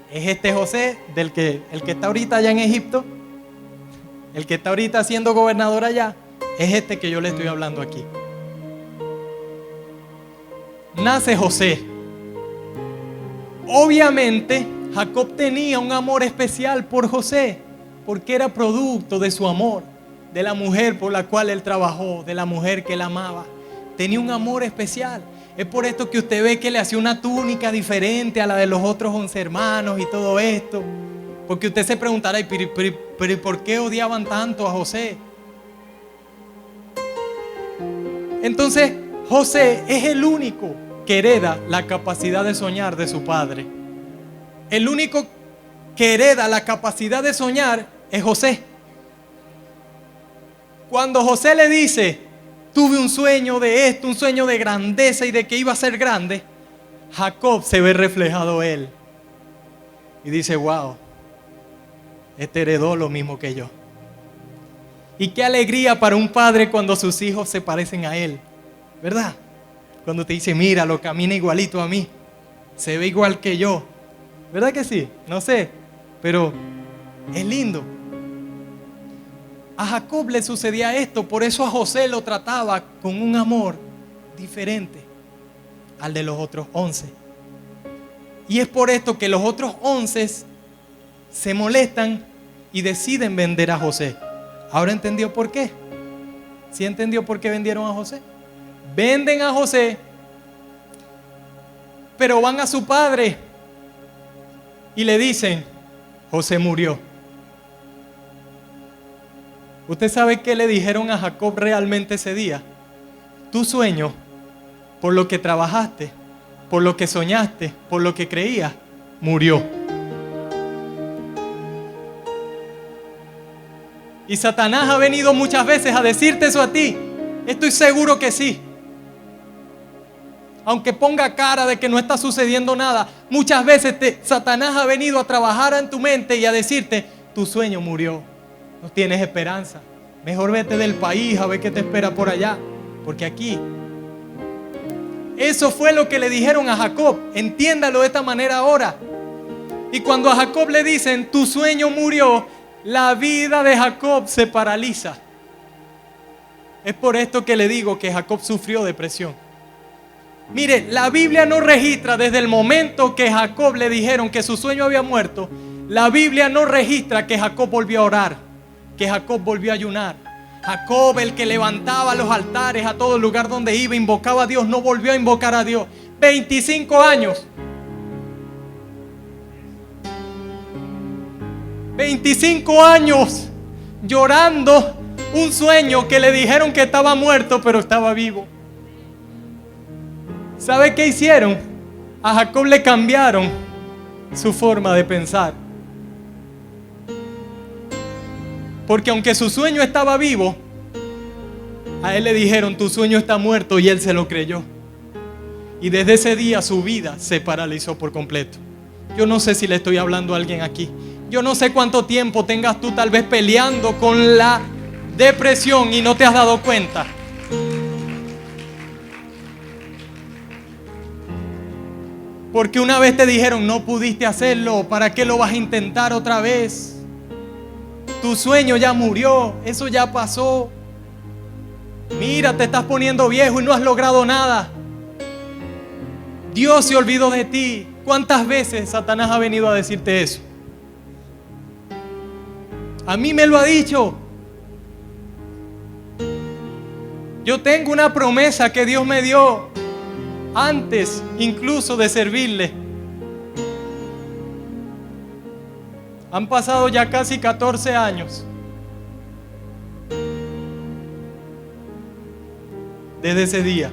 S1: Es este José el que está ahorita allá en Egipto, el que está ahorita siendo gobernador allá, es este que yo le estoy hablando aquí. Nace José. Obviamente Jacob tenía un amor especial por José, porque era producto de su amor, de la mujer por la cual él trabajó, de la mujer que él amaba. Tenía un amor especial. Es por esto que usted ve que le hacía una túnica diferente a la de los otros 11 hermanos y todo esto. Porque usted se preguntará, pero ¿por qué odiaban tanto a José? Entonces, José es el único que hereda la capacidad de soñar de su padre. El único que hereda la capacidad de soñar es José. Cuando José le dice, tuve un sueño de esto, un sueño de grandeza y de que iba a ser grande, Jacob se ve reflejado él. Y dice, wow, este heredó lo mismo que yo. Y qué alegría para un padre cuando sus hijos se parecen a él, ¿verdad? Cuando te dice, míralo, camina igualito a mí, se ve igual que yo. ¿Verdad que sí? No sé, pero es lindo. A Jacob le sucedía esto, por eso a José lo trataba con un amor diferente al de los otros 11. Y es por esto que los otros 11 se molestan y deciden vender a José. ¿Ahora entendió por qué? ¿Sí entendió por qué vendieron a José? Venden a José, pero van a su padre y le dicen, José murió. ¿Usted sabe qué le dijeron a Jacob realmente ese día? Tu sueño, por lo que trabajaste, por lo que soñaste, por lo que creías, murió. Y Satanás ha venido muchas veces a decirte eso a ti. Estoy seguro que sí. Aunque ponga cara de que no está sucediendo nada, muchas veces Satanás ha venido a trabajar en tu mente y a decirte, tu sueño murió, no tienes esperanza, mejor vete del país a ver qué te espera por allá, porque aquí. Eso fue lo que le dijeron a Jacob, entiéndalo de esta manera ahora. Y cuando a Jacob le dicen, tu sueño murió, la vida de Jacob se paraliza. Es por esto que le digo que Jacob sufrió depresión. Mire, la Biblia no registra desde el momento que Jacob le dijeron que su sueño había muerto. La Biblia no registra que Jacob volvió a orar, que Jacob volvió a ayunar. Jacob, el que levantaba los altares a todo lugar donde iba, invocaba a Dios, no volvió a invocar a Dios. 25 años. 25 años llorando un sueño que le dijeron que estaba muerto, pero estaba vivo. ¿Sabe qué hicieron? A Jacob le cambiaron su forma de pensar. Porque aunque su sueño estaba vivo, a él le dijeron: tu sueño está muerto, y él se lo creyó. Y desde ese día su vida se paralizó por completo. Yo no sé si le estoy hablando a alguien aquí. Yo no sé cuánto tiempo tengas tú tal vez peleando con la depresión y no te has dado cuenta. Porque una vez te dijeron: no pudiste hacerlo, ¿para qué lo vas a intentar otra vez? Tu sueño ya murió, eso ya pasó. Mira, te estás poniendo viejo y no has logrado nada. Dios se olvidó de ti. ¿Cuántas veces Satanás ha venido a decirte eso? A mí me lo ha dicho. Yo tengo una promesa que Dios me dio antes incluso de servirle. Han pasado ya casi 14 años desde ese día.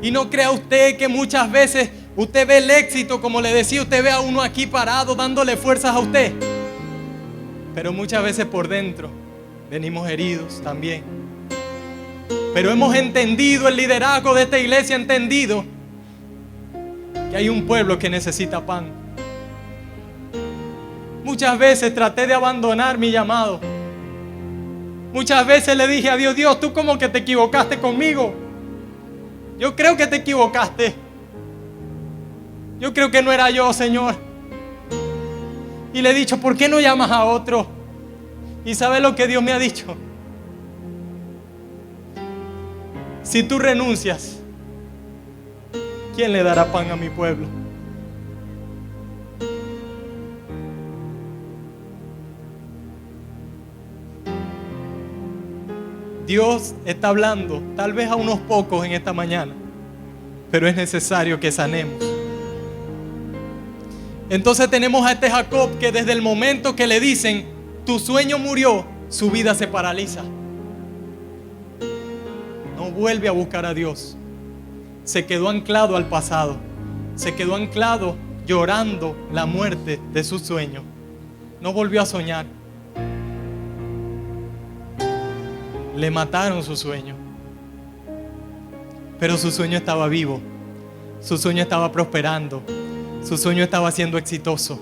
S1: Y no crea usted que muchas veces usted ve el éxito, como le decía, usted ve a uno aquí parado dándole fuerzas a usted. Pero muchas veces por dentro venimos heridos también. Pero hemos entendido, el liderazgo de esta iglesia ha entendido que hay un pueblo que necesita pan. Muchas veces traté de abandonar mi llamado. Muchas veces le dije a Dios: Dios, tú como que te equivocaste conmigo. Yo creo que te equivocaste. Yo creo que no era yo, Señor. Y le he dicho: ¿por qué no llamas a otro? ¿Y sabe lo que Dios me ha dicho? Si tú renuncias, ¿quién le dará pan a mi pueblo? Dios está hablando tal vez a unos pocos en esta mañana, pero es necesario que sanemos. Entonces tenemos a este Jacob que desde el momento que le dicen: tu sueño murió, su vida se paraliza. No vuelve a buscar a Dios. Se quedó anclado al pasado. Se quedó anclado llorando la muerte de su sueño. No volvió a soñar. Le mataron su sueño. Pero su sueño estaba vivo. Su sueño estaba prosperando. Su sueño estaba siendo exitoso.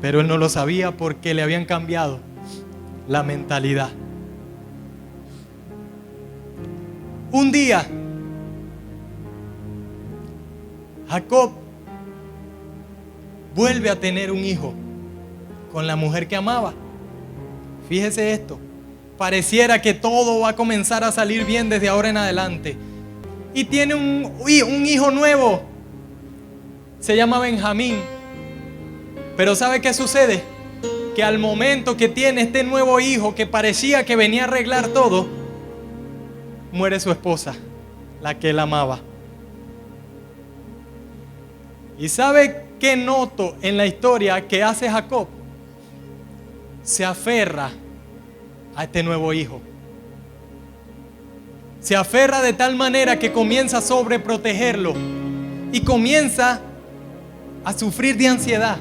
S1: Pero él no lo sabía porque le habían cambiado la mentalidad. Un día, Jacob vuelve a tener un hijo con la mujer que amaba. Fíjese esto. Pareciera que todo va a comenzar a salir bien desde ahora en adelante. Y tiene un hijo nuevo. Se llama Benjamín. Pero ¿sabe qué sucede? Que al momento que tiene este nuevo hijo, que parecía que venía a arreglar todo, muere su esposa, la que él amaba. ¿Y sabe qué noto en la historia que hace Jacob? Se aferra a este nuevo hijo. Se aferra de tal manera que comienza a sobreprotegerlo y comienza a sufrir de ansiedad.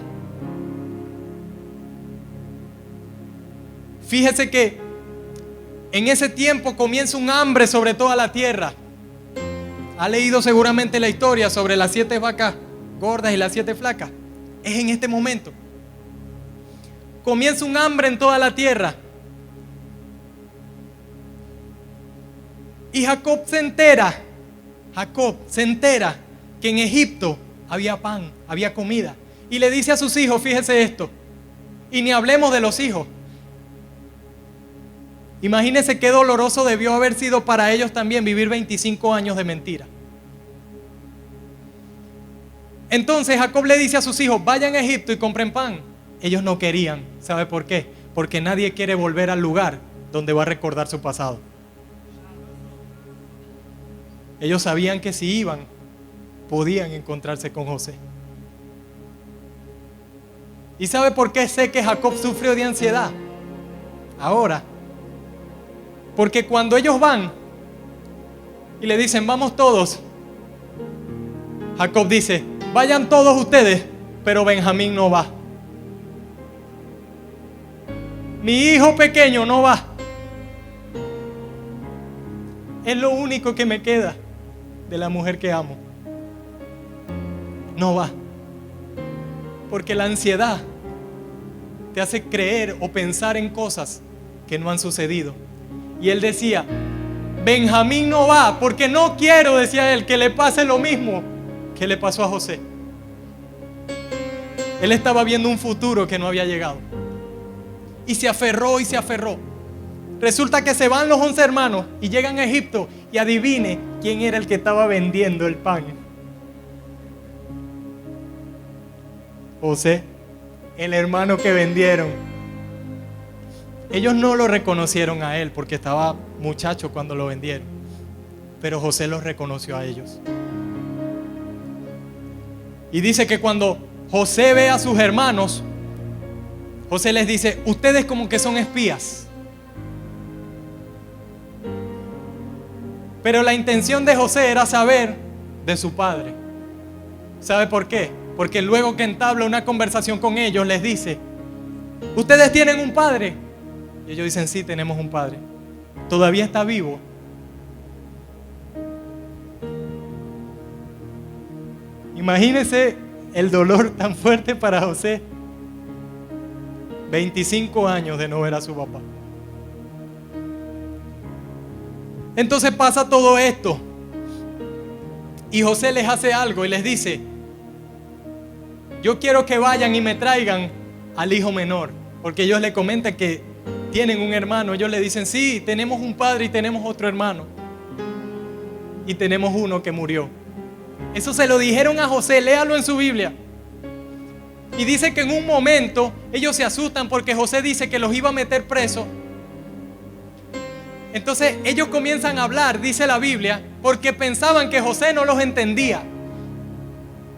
S1: Fíjese que en ese tiempo comienza un hambre sobre toda la tierra. Ha leído seguramente la historia sobre las 7 vacas gordas y las 7 flacas. Es en este momento. Comienza un hambre en toda la tierra. Y Jacob se entera que en Egipto había pan, había comida. Y le dice a sus hijos, fíjese esto, y ni hablemos de los hijos. Imagínense qué doloroso debió haber sido para ellos también vivir 25 años de mentira. Entonces Jacob le dice a sus hijos, vayan a Egipto y compren pan. Ellos no querían. ¿Sabe por qué? Porque nadie quiere volver al lugar donde va a recordar su pasado. Ellos sabían que si iban, podían encontrarse con José. ¿Y sabe por qué sé que Jacob sufrió de ansiedad? Ahora, porque cuando ellos van y le dicen, vamos todos, Jacob dice, vayan todos ustedes, pero Benjamín no va. Mi hijo pequeño no va. Es lo único que me queda de la mujer que amo. No va. Porque la ansiedad te hace creer o pensar en cosas que no han sucedido. Y él decía, Benjamín no va porque no quiero, decía él, que le pase lo mismo que le pasó a José. Él estaba viendo un futuro que no había llegado. Y se aferró y se aferró. Resulta que se van los 11 hermanos y llegan a Egipto y adivine quién era el que estaba vendiendo el pan. José, el hermano que vendieron. Ellos no lo reconocieron a él porque estaba muchacho cuando lo vendieron, pero José los reconoció a ellos. Y dice que cuando José ve a sus hermanos, José les dice, ustedes como que son espías. Pero la intención de José era saber de su padre. ¿Sabe por qué? Porque luego que entabla una conversación con ellos, les dice, ¿ustedes tienen un padre? Y ellos dicen, sí, tenemos un padre. ¿Todavía está vivo? Imagínense el dolor tan fuerte para José. 25 años de no ver a su papá. Entonces pasa todo esto. Y José les hace algo y les dice, yo quiero que vayan y me traigan al hijo menor. Porque ellos le comentan que tienen un hermano. Ellos le dicen, sí, tenemos un padre y tenemos otro hermano. Y tenemos uno que murió. Eso se lo dijeron a José, léalo en su Biblia. Y dice que en un momento ellos se asustan porque José dice que los iba a meter presos. Entonces ellos comienzan a hablar, dice la Biblia, porque pensaban que José no los entendía.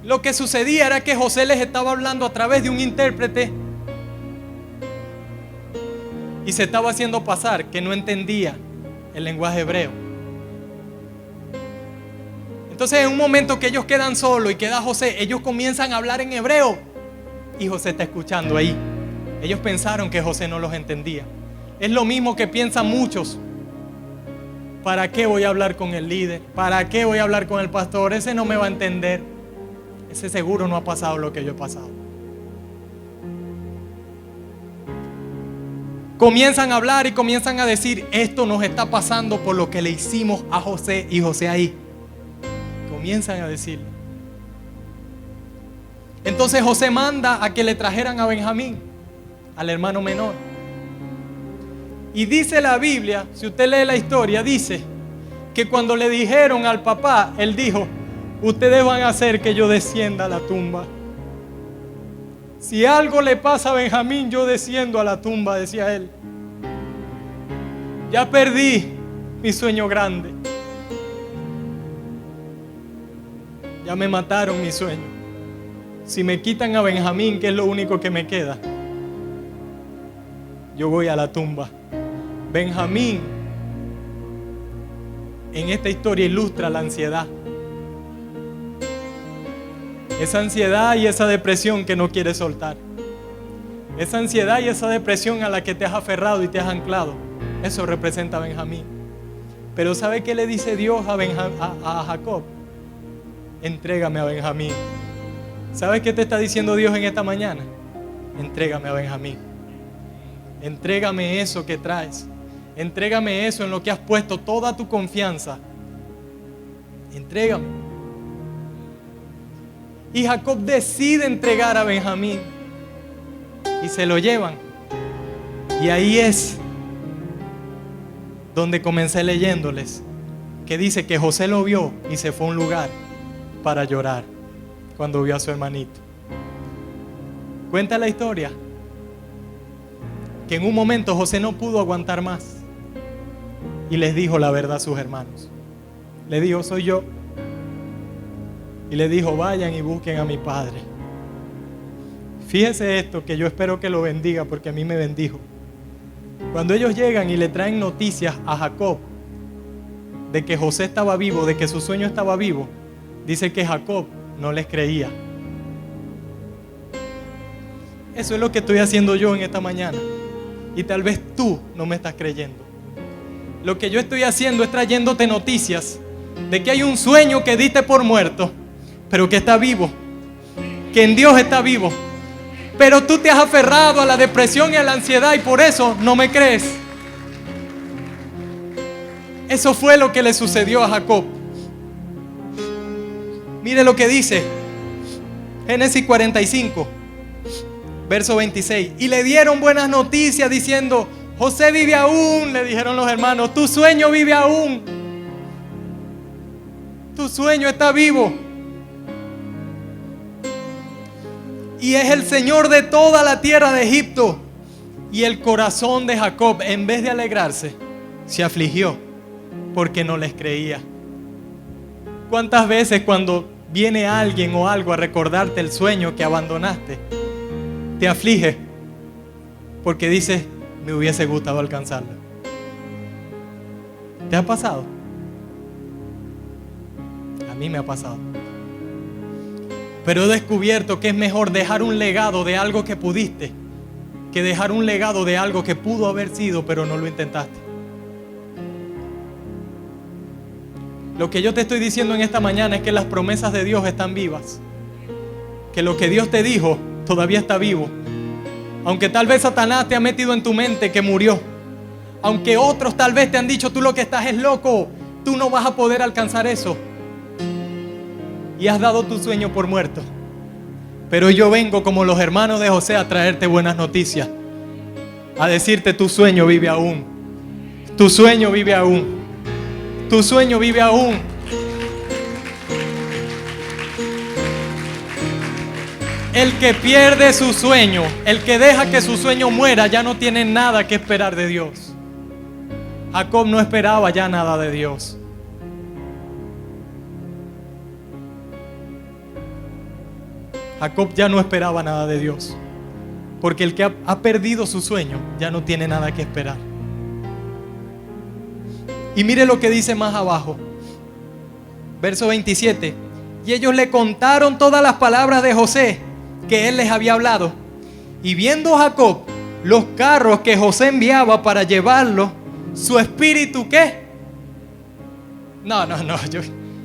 S1: Lo que sucedía era que José les estaba hablando a través de un intérprete y se estaba haciendo pasar que no entendía el lenguaje hebreo. Entonces en un momento que ellos quedan solos y queda José, ellos comienzan a hablar en hebreo y José está escuchando ahí. Ellos pensaron que José no los entendía. Es lo mismo que piensan muchos. ¿Para qué voy a hablar con el líder? ¿Para qué voy a hablar con el pastor? Ese no me va a entender. Ese seguro no ha pasado lo que yo he pasado. Comienzan a hablar y comienzan a decir, esto nos está pasando por lo que le hicimos a José y José ahí. Comienzan a decirlo. Entonces José manda a que le trajeran a Benjamín, al hermano menor. Y dice la Biblia, si usted lee la historia, dice que cuando le dijeron al papá, él dijo, ustedes van a hacer que yo descienda a la tumba. Si algo le pasa a Benjamín, yo desciendo a la tumba, decía él. Ya perdí mi sueño grande. Ya me mataron mi sueño. Si me quitan a Benjamín, que es lo único que me queda, yo voy a la tumba. Benjamín en esta historia ilustra la ansiedad. Esa ansiedad y esa depresión que no quieres soltar. Esa ansiedad y esa depresión a la que te has aferrado y te has anclado. Eso representa a Benjamín. Pero ¿sabe qué le dice Dios a Jacob? Entrégame a Benjamín. ¿Sabes qué te está diciendo Dios en esta mañana? Entrégame a Benjamín. Entrégame eso que traes. Entrégame eso en lo que has puesto toda tu confianza. Entrégame. Y Jacob decide entregar a Benjamín. Y se lo llevan. Y ahí es donde comencé leyéndoles, que dice que José lo vio y se fue a un lugar para llorar cuando vio a su hermanito. Cuenta la historia que en un momento José no pudo aguantar más y les dijo la verdad a sus hermanos. Le dijo: soy yo. Y le dijo: vayan y busquen a mi padre. Fíjese esto, que yo espero que lo bendiga, porque a mí me bendijo. Cuando ellos llegan y le traen noticias a Jacob de que José estaba vivo, de que su sueño estaba vivo, dice que Jacob no les creía. Eso es lo que estoy haciendo yo en esta mañana. Y tal vez tú no me estás creyendo. Lo que yo estoy haciendo es trayéndote noticias de que hay un sueño que diste por muerto, pero que está vivo, que en Dios está vivo. Pero tú te has aferrado a la depresión y a la ansiedad y por eso no me crees. Eso fue lo que le sucedió a Jacob. Mire lo que dice Génesis 45, verso 26. Y le dieron buenas noticias diciendo: José vive aún. Le dijeron los hermanos: tu sueño vive aún. Tu sueño está vivo. Y es el Señor de toda la tierra de Egipto. Y el corazón de Jacob, en vez de alegrarse, se afligió porque no les creía. ¿Cuántas veces cuando viene alguien o algo a recordarte el sueño que abandonaste, te aflige porque dices: me hubiese gustado alcanzarlo? ¿Te ha pasado? A mí me ha pasado. Pero he descubierto que es mejor dejar un legado de algo que pudiste que dejar un legado de algo que pudo haber sido pero no lo intentaste. Lo que yo te estoy diciendo en esta mañana es que las promesas de Dios están vivas, que lo que Dios te dijo todavía está vivo. Aunque tal vez Satanás te ha metido en tu mente que murió, aunque otros tal vez te han dicho: tú lo que estás es loco, tú no vas a poder alcanzar eso, y has dado tu sueño por muerto. Pero yo vengo como los hermanos de José a traerte buenas noticias, a decirte: tu sueño vive aún. Tu sueño vive aún. Tu sueño vive aún. El que pierde su sueño, el que deja que su sueño muera, ya no tiene nada que esperar de Dios. Jacob no esperaba ya nada de Dios. Jacob ya no esperaba nada de Dios, porque el que ha perdido su sueño ya no tiene nada que esperar. Y mire lo que dice más abajo, verso 27. Y ellos le contaron todas las palabras de José que él les había hablado. Y viendo Jacob los carros que José enviaba para llevarlo, su espíritu ¿qué?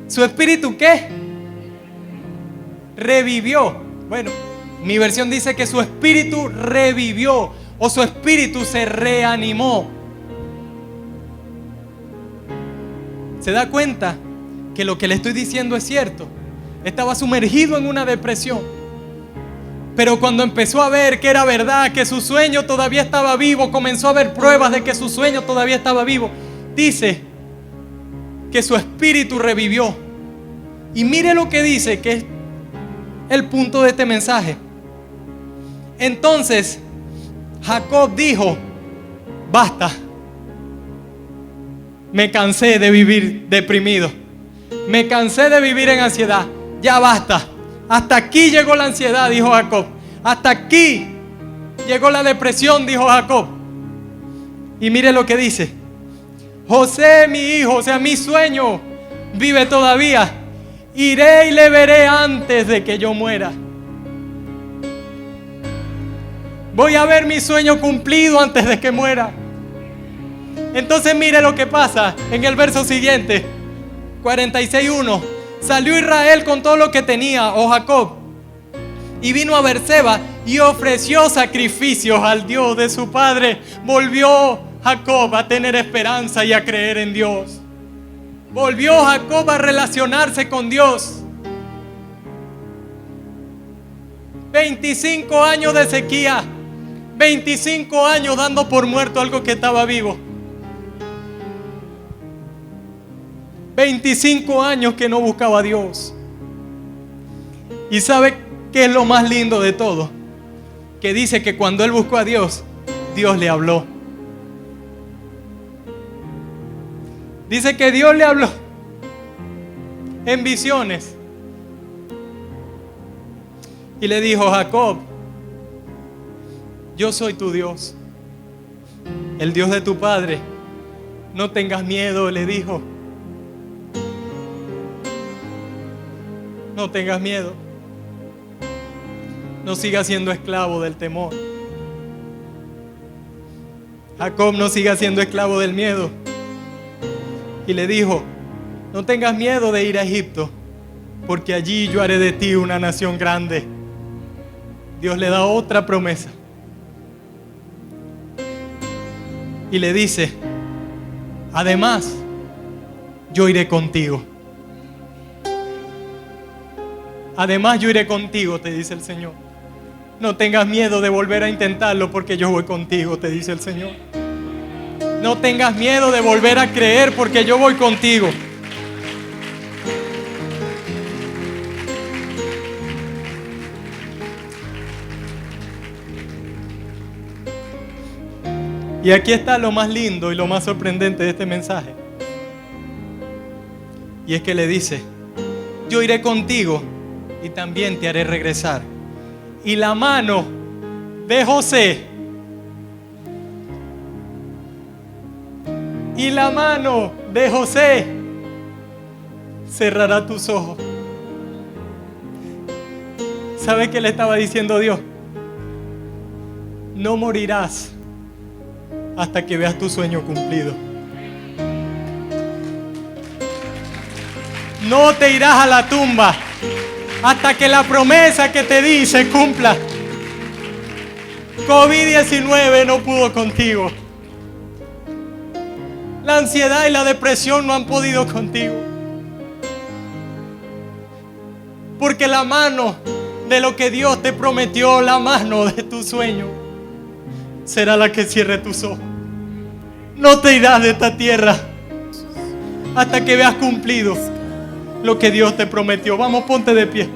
S1: ¿Su espíritu qué? Revivió. Bueno, mi versión dice que su espíritu revivió, o su espíritu se reanimó. ¿Se da cuenta que lo que le estoy diciendo es cierto? Estaba sumergido en una depresión, pero cuando empezó a ver que era verdad, que su sueño todavía estaba vivo, comenzó a ver pruebas de que su sueño todavía estaba vivo, dice que su espíritu revivió. Y mire lo que dice, que es el punto de este mensaje. Entonces Jacob dijo: basta, me cansé de vivir deprimido, me cansé de vivir en ansiedad, ya basta. Hasta aquí llegó la ansiedad, dijo Jacob. Hasta aquí llegó la depresión, dijo Jacob. Y mire lo que dice: José, mi hijo, o sea, mi sueño, vive todavía. Iré y le veré antes de que yo muera. Voy a ver mi sueño cumplido antes de que muera. Entonces mire lo que pasa en el verso siguiente, 46:1. Salió Israel con todo lo que tenía, o Jacob, y vino a Beerseba y ofreció sacrificios al Dios de su padre. Volvió Jacob a tener esperanza y a creer en Dios. Volvió Jacob a relacionarse con Dios. 25 años de sequía, 25 años dando por muerto algo que estaba vivo. 25 años que no buscaba a Dios. ¿Y sabe qué es lo más lindo de todo? Que dice que cuando él buscó a Dios, Dios le habló. Dice que Dios le habló en visiones. Y le dijo: Jacob, yo soy tu Dios, el Dios de tu padre. No tengas miedo, le dijo. No tengas miedo. No sigas siendo esclavo del temor. Jacob, no sigas siendo esclavo del miedo. Y le dijo: no tengas miedo de ir a Egipto, porque allí yo haré de ti una nación grande. Dios le da otra promesa. Y le dice: además, yo iré contigo. Además, yo iré contigo, te dice el Señor. No tengas miedo de volver a intentarlo, porque yo voy contigo, te dice el Señor. No tengas miedo de volver a creer, porque yo voy contigo. Y aquí está lo más lindo y lo más sorprendente de este mensaje. Y es que le dice: yo iré contigo y también te haré regresar. Y la mano de José, y la mano de José cerrará tus ojos. ¿Sabe qué le estaba diciendo Dios? No morirás hasta que veas tu sueño cumplido. No te irás a la tumba hasta que la promesa que te di se cumpla. COVID-19 no pudo contigo. La ansiedad y la depresión no han podido contigo. Porque la mano de lo que Dios te prometió, la mano de tu sueño, será la que cierre tus ojos. No te irás de esta tierra hasta que veas cumplido lo que Dios te prometió. Vamos, ponte de pie.